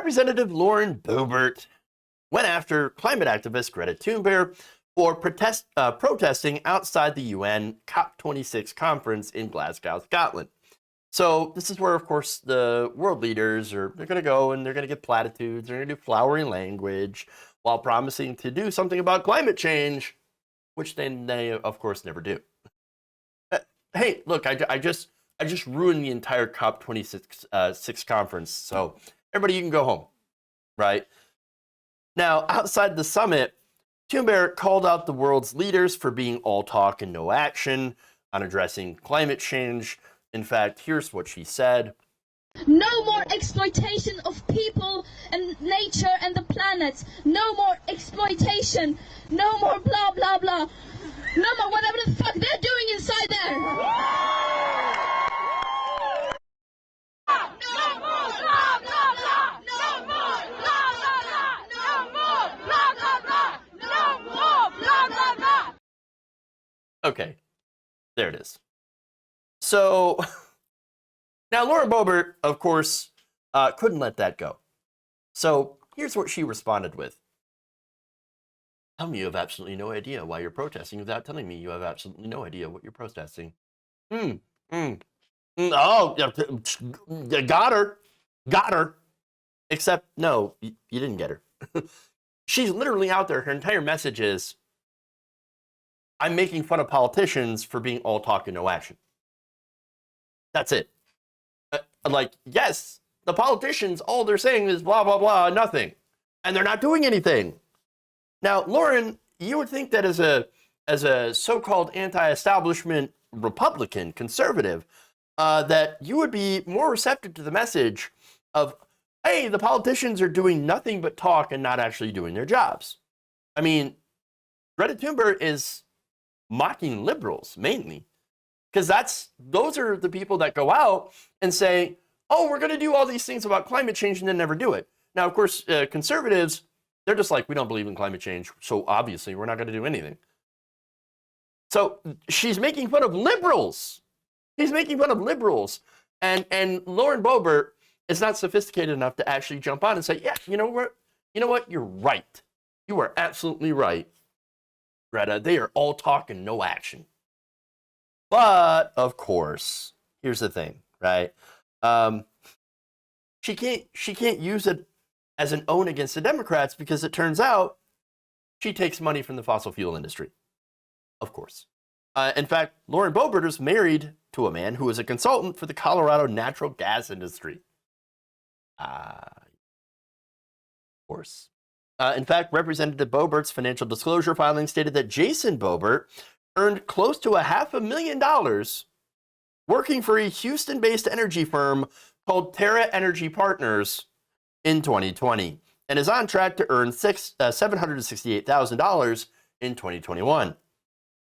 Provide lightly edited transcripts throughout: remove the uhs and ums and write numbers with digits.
Representative Lauren Boebert went after climate activist Greta Thunberg for protesting outside the UN COP26 conference in Glasgow, Scotland. So this is where, of course, the world leaders they're going to go and they're going to get platitudes, they're going to do flowery language while promising to do something about climate change, which they of course, never do. Hey, look, I just ruined the entire COP26 conference, so everybody, you can go home, right? Now, outside the summit, Thunberg called out the world's leaders for being all talk and no action on addressing climate change. In fact, here's what she said. No more exploitation of people and nature and the planet. No more exploitation. No more blah, blah, blah. No more whatever the fuck they're doing inside there. No more blah, blah, blah. No more blah, blah, blah. No more blah, blah, blah. No more blah, blah, blah. Okay, there it is. So now Lauren Boebert, of course, couldn't let that go. So here's what she responded with. Tell me you have absolutely no idea why you're protesting without telling me you have absolutely no idea what you're protesting. Oh, got her. Except, no, you didn't get her. She's literally out there. Her entire message is, I'm making fun of politicians for being all talk and no action. That's it. Like, yes, the politicians, all they're saying is blah, blah, blah, nothing. And they're not doing anything. Now, Lauren, you would think that as a so-called anti-establishment Republican, conservative, that you would be more receptive to the message of, hey, the politicians are doing nothing but talk and not actually doing their jobs. I mean, Greta Thunberg is mocking liberals, mainly. Because those are the people that go out and say, oh, we're going to do all these things about climate change and then never do it. Now, of course, conservatives, they're just like, we don't believe in climate change, so obviously we're not going to do anything. So she's making fun of liberals. He's making fun of liberals. And Lauren Boebert is not sophisticated enough to actually jump on and say, yeah, you know what? You're right. You are absolutely right, Greta. They are all talk and no action. But, of course, here's the thing, right? She can't use it as an own against the Democrats because it turns out she takes money from the fossil fuel industry. Of course. In fact, Lauren Boebert is married to a man who is a consultant for the Colorado natural gas industry. Of course. In fact, Representative Boebert's financial disclosure filing stated that Jason Boebert earned close to $500,000 working for a Houston-based energy firm called Terra Energy Partners in 2020, and is on track to earn $768,000 in 2021.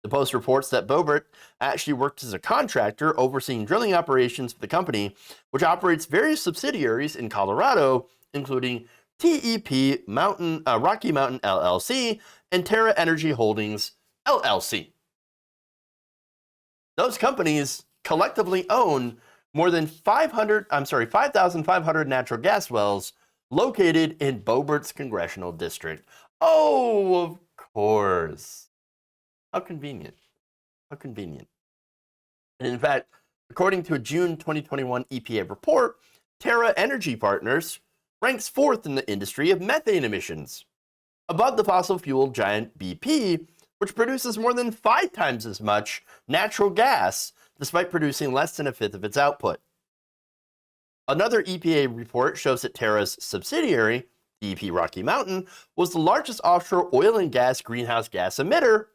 The Post reports that Boebert actually worked as a contractor overseeing drilling operations for the company, which operates various subsidiaries in Colorado, including TEP Rocky Mountain LLC and Terra Energy Holdings LLC. Those companies collectively own more than 5,500 natural gas wells located in Boebert's congressional district. Oh, of course. How convenient. How convenient. And in fact, according to a June 2021 EPA report, Terra Energy Partners ranks fourth in the industry of methane emissions, above the fossil fuel giant BP, which produces more than 5 times as much natural gas, despite producing less than a fifth of its output. Another EPA report shows that Terra's subsidiary, TEP Rocky Mountain, was the largest offshore oil and gas greenhouse gas emitter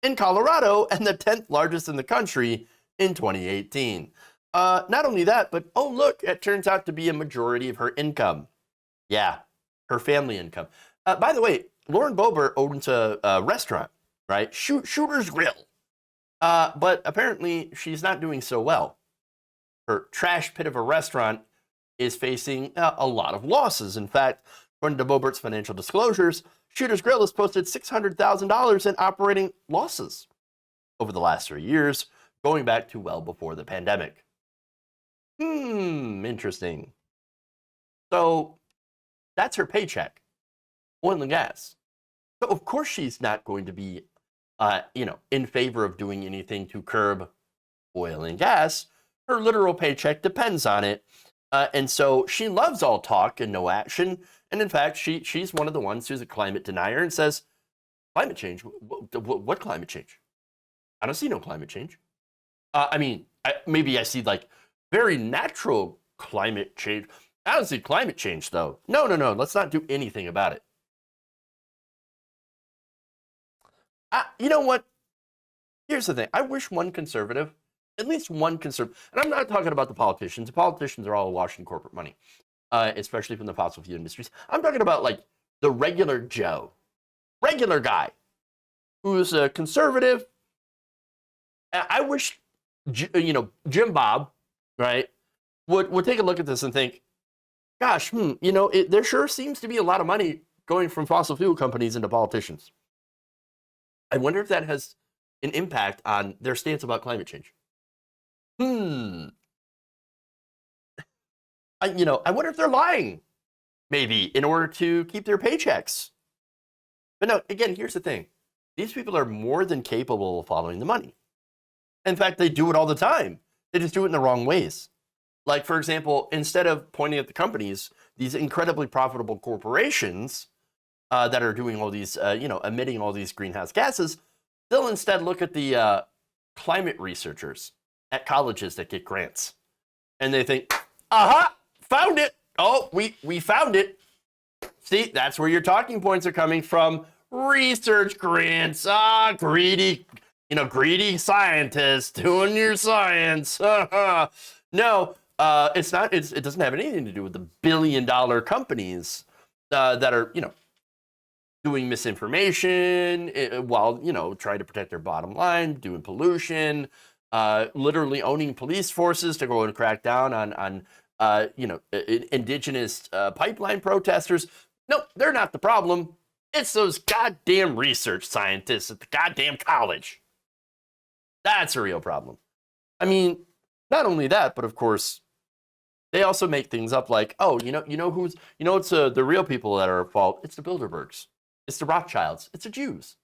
in Colorado and the 10th largest in the country in 2018. Not only that, but oh look, it turns out to be a majority of her income. Yeah, her family income. By the way, Lauren Boebert owns a restaurant, right? Shooter's Grill. But apparently she's not doing so well. Her trash pit of a restaurant is facing a lot of losses. In fact, according to Boebert's financial disclosures, Shooter's Grill has posted $600,000 in operating losses over the last 3 years, going back to well before the pandemic. Interesting. So That's her paycheck, oil and gas. So of course she's not going to be, in favor of doing anything to curb oil and gas. Her literal paycheck depends on it. And so she loves all talk and no action. And in fact, she's one of the ones who's a climate denier and says, climate change? What climate change? I don't see no climate change. Maybe I see like very natural climate change. I don't see climate change though. No. Let's not do anything about it. You know what? Here's the thing. I wish one conservative, at least one conservative, and I'm not talking about the politicians. The politicians are all awash in corporate money, especially from the fossil fuel industries. I'm talking about like the regular Joe, regular guy who's a conservative. I wish, Jim Bob, right, would take a look at this and think, gosh, there sure seems to be a lot of money going from fossil fuel companies into politicians. I wonder if that has an impact on their stance about climate change. I wonder if they're lying, maybe, in order to keep their paychecks. But no, again, here's the thing. These people are more than capable of following the money. In fact, they do it all the time. They just do it in the wrong ways. Like, for example, instead of pointing at the companies, these incredibly profitable corporations that are doing all these, emitting all these greenhouse gases, they'll instead look at the climate researchers at colleges that get grants. And they think, aha, found it. Oh, we found it. See, that's where your talking points are coming from. Research grants. Greedy scientists doing your science. No, it's not. It doesn't have anything to do with the billion-dollar companies that are, doing misinformation while, trying to protect their bottom line, doing pollution, literally owning police forces to go and crack down on indigenous pipeline protesters. No, they're not the problem. It's those goddamn research scientists at the goddamn college. That's a real problem. I mean, not only that, but of course, they also make things up like, it's the real people that are at fault. It's the Bilderbergs. It's the Rothschilds. It's the Jews.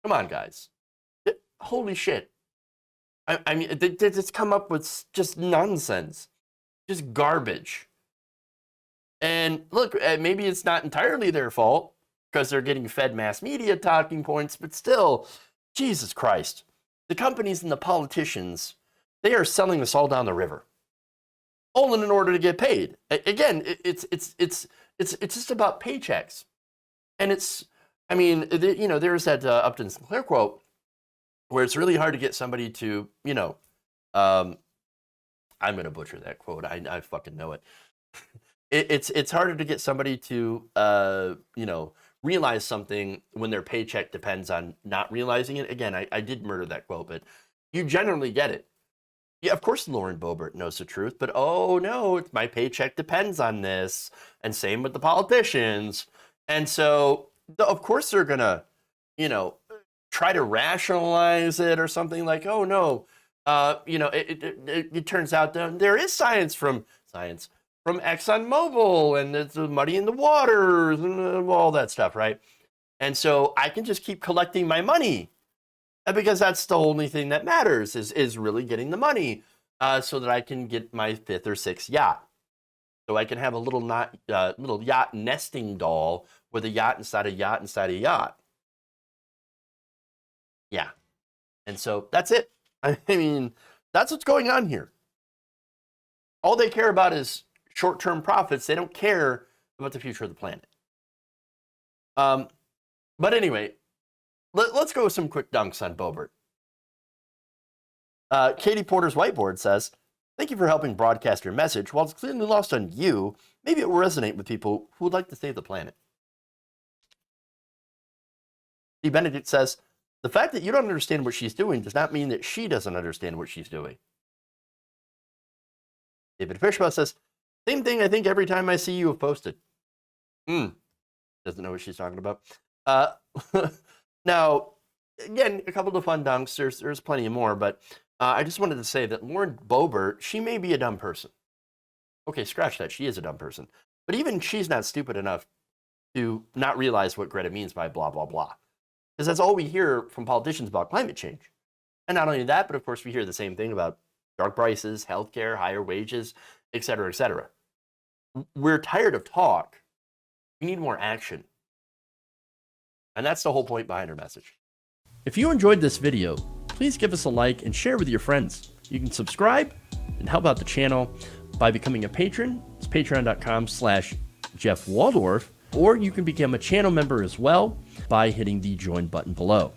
Come on, guys. Holy shit. I mean, they just come up with just nonsense. Just garbage. And look, maybe it's not entirely their fault because they're getting fed mass media talking points, but still, Jesus Christ. The companies and the politicians, they are selling us all down the river. All in order to get paid. Again, it's just about paychecks. And there's that Upton Sinclair quote where it's really hard to get somebody to, I'm going to butcher that quote. I fucking know it. It's harder to get somebody to, realize something when their paycheck depends on not realizing it. Again, I did murder that quote, but you generally get it. Yeah, of course Lauren Boebert knows the truth, but oh no, my paycheck depends on this. And same with the politicians. And so, of course they're going to, try to rationalize it or something like, oh no, it turns out that there is science from ExxonMobil and it's muddy in the waters and all that stuff, right? And so I can just keep collecting my money because that's the only thing that matters is really getting the money so that I can get my 5th or 6th yacht. So I can have a little yacht nesting doll with a yacht inside a yacht inside a yacht. Yeah. And so that's it. I mean, that's what's going on here. All they care about is short-term profits. They don't care about the future of the planet. But anyway, let's go with some quick dunks on Boebert. Katie Porter's whiteboard says, thank you for helping broadcast your message. While it's clearly lost on you, maybe it will resonate with people who would like to save the planet. D. Benedict says, the fact that you don't understand what she's doing does not mean that she doesn't understand what she's doing. David Fishbaugh says, same thing I think every time I see you have posted. Doesn't know what she's talking about. Now, again, a couple of fun dunks. There's plenty more, but I just wanted to say that Lauren Boebert, she may be a dumb person. Okay, scratch that. She is a dumb person. But even she's not stupid enough to not realize what Greta means by blah, blah, blah. Because that's all we hear from politicians about climate change. And not only that, but of course we hear the same thing about drug prices, healthcare, higher wages, et cetera, et cetera. We're tired of talk. We need more action. And that's the whole point behind her message. If you enjoyed this video, please give us a like and share with your friends. You can subscribe and help out the channel by becoming a patron. It's patreon.com/Jeff Waldorf, or you can become a channel member as well by hitting the join button below.